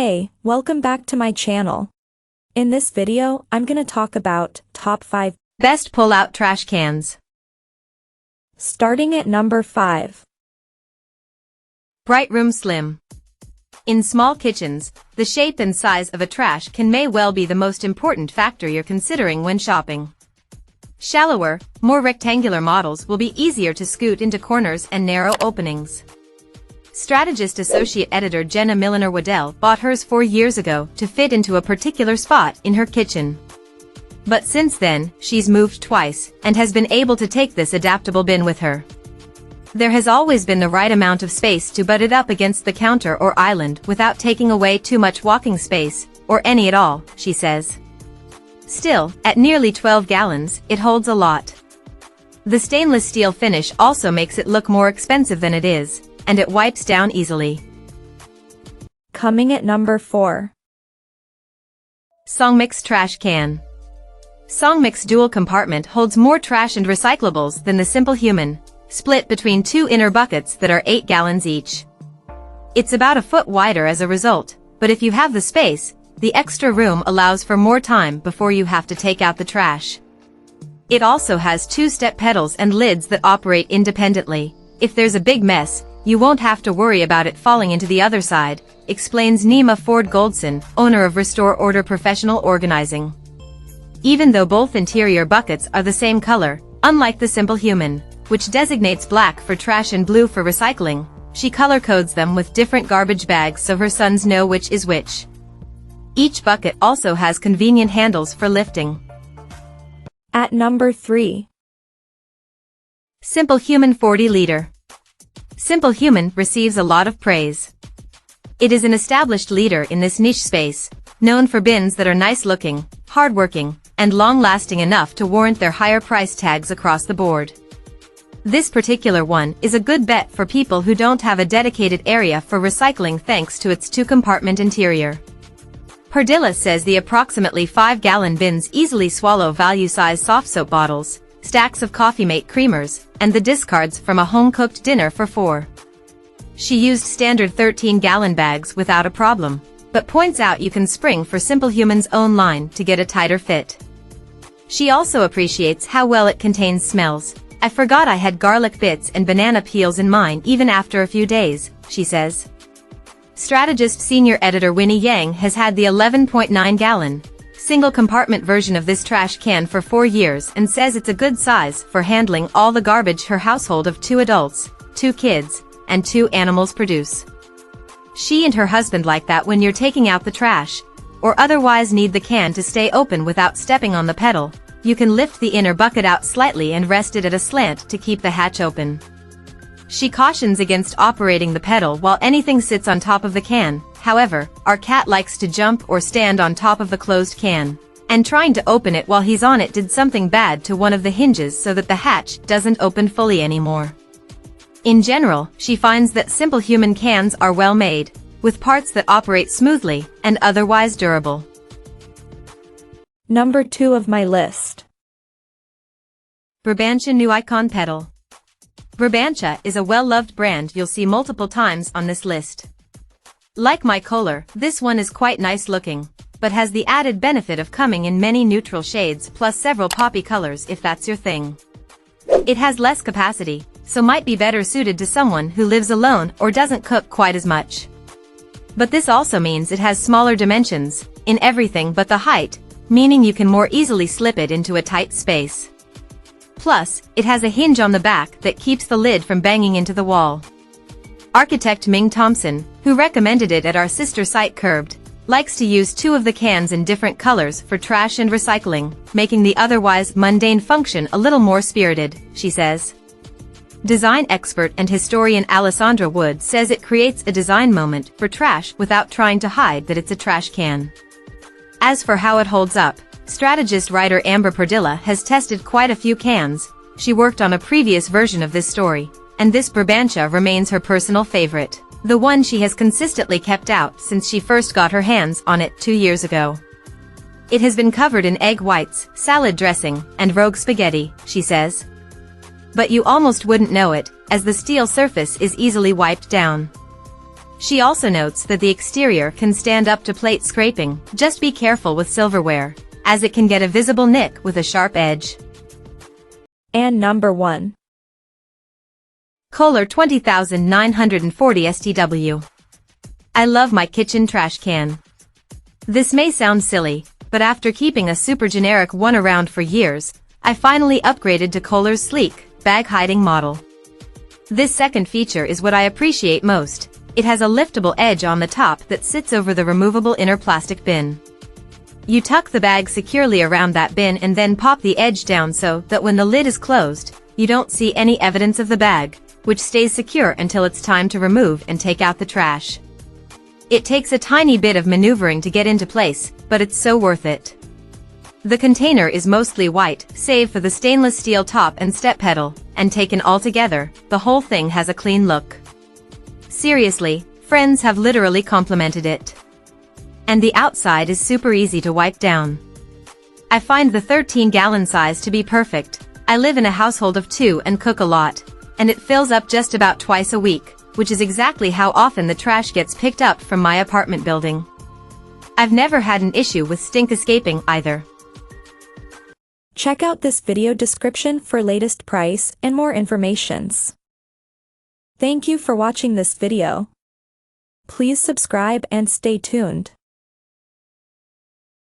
Hey, welcome back to my channel. In this video, I'm gonna talk about top 5 best pull-out trash cans. Starting at number 5. Brightroom Slim. In small kitchens, the shape and size of a trash can may well be the most important factor you're considering when shopping. Shallower, more rectangular models will be easier to scoot into corners and narrow openings. Strategist Associate Editor Jenna Milliner-Waddell bought hers 4 years ago to fit into a particular spot in her kitchen. But since then, she's moved twice, and has been able to take this adaptable bin with her. There has always been the right amount of space to butt it up against the counter or island without taking away too much walking space, or any at all, she says. Still, at nearly 12 gallons, it holds a lot. The stainless steel finish also makes it look more expensive than it is, and it wipes down easily. Coming at number 4. SONGMICS Trash Can. SONGMICS dual compartment holds more trash and recyclables than the Simplehuman, split between 2 inner buckets that are 8 gallons each. It's about a foot wider as a result, but if you have the space, the extra room allows for more time before you have to take out the trash. It also has 2-step pedals and lids that operate independently. If there's a big mess, you won't have to worry about it falling into the other side, explains Nima Ford Goldson, owner of Restore Order Professional Organizing. Even though both interior buckets are the same color, unlike the Simplehuman, which designates black for trash and blue for recycling, she color codes them with different garbage bags so her sons know which is which. Each bucket also has convenient handles for lifting. At number 3. Simplehuman 40-liter. Simplehuman receives a lot of praise. It is an established leader in this niche space, known for bins that are nice-looking, hard-working, and long-lasting enough to warrant their higher price tags across the board. This particular one is a good bet for people who don't have a dedicated area for recycling thanks to its 2-compartment interior. Perdilla says the approximately 5-gallon bins easily swallow value-size soft soap bottles, stacks of Coffee Mate creamers, and the discards from a home-cooked dinner for 4. She used standard 13-gallon bags without a problem, but points out you can spring for Simplehuman's own line to get a tighter fit. She also appreciates how well it contains smells. I forgot I had garlic bits and banana peels in mine even after a few days, she says. Strategist Senior Editor Winnie Yang has had the 11.9-gallon, single-compartment version of this trash can for 4 years and says it's a good size for handling all the garbage her household of 2 adults, 2 kids, and 2 animals produce. She and her husband like that when you're taking out the trash, or otherwise need the can to stay open without stepping on the pedal, you can lift the inner bucket out slightly and rest it at a slant to keep the hatch open. She cautions against operating the pedal while anything sits on top of the can. However, our cat likes to jump or stand on top of the closed can, and trying to open it while he's on it did something bad to one of the hinges so that the hatch doesn't open fully anymore. In general, she finds that Simplehuman cans are well made, with parts that operate smoothly and otherwise durable. Number 2 of my list. Brabantia Newicon Pedal. Brabantia is a well-loved brand you'll see multiple times on this list. Like my KOHLER, this one is quite nice looking, but has the added benefit of coming in many neutral shades plus several poppy colors if that's your thing. It has less capacity, so might be better suited to someone who lives alone or doesn't cook quite as much. But this also means it has smaller dimensions, in everything but the height, meaning you can more easily slip it into a tight space. Plus, it has a hinge on the back that keeps the lid from banging into the wall. Architect Ming Thompson, who recommended it at our sister site Curbed, likes to use 2 of the cans in different colors for trash and recycling, making the otherwise mundane function a little more spirited, she says. Design expert and historian Alessandra Wood says it creates a design moment for trash without trying to hide that it's a trash can. As for how it holds up, strategist writer Amber Perdilla has tested quite a few cans. She worked on a previous version of this story, and this Brabantia remains her personal favorite, the one she has consistently kept out since she first got her hands on it 2 years ago. It has been covered in egg whites, salad dressing, and rogue spaghetti, she says. But you almost wouldn't know it, as the steel surface is easily wiped down. She also notes that the exterior can stand up to plate scraping. Just be careful with silverware, as it can get a visible nick with a sharp edge. And number 1. KOHLER 20940 STW. I love my kitchen trash can. This may sound silly, but after keeping a super generic one around for years, I finally upgraded to KOHLER's sleek, bag-hiding model. This second feature is what I appreciate most. It has a liftable edge on the top that sits over the removable inner plastic bin. You tuck the bag securely around that bin and then pop the edge down so that when the lid is closed, you don't see any evidence of the bag, which stays secure until it's time to remove and take out the trash. It takes a tiny bit of maneuvering to get into place, but it's so worth it. The container is mostly white, save for the stainless steel top and step pedal, and taken all together, the whole thing has a clean look. Seriously, friends have literally complimented it. And the outside is super easy to wipe down. I find the 13-gallon size to be perfect. I live in a household of 2 and cook a lot, and it fills up just about twice a week, which is exactly how often the trash gets picked up from my apartment building. I've never had an issue with stink escaping either. Check out this video description for latest price and more informations. Thank you for watching this video. Please subscribe and stay tuned.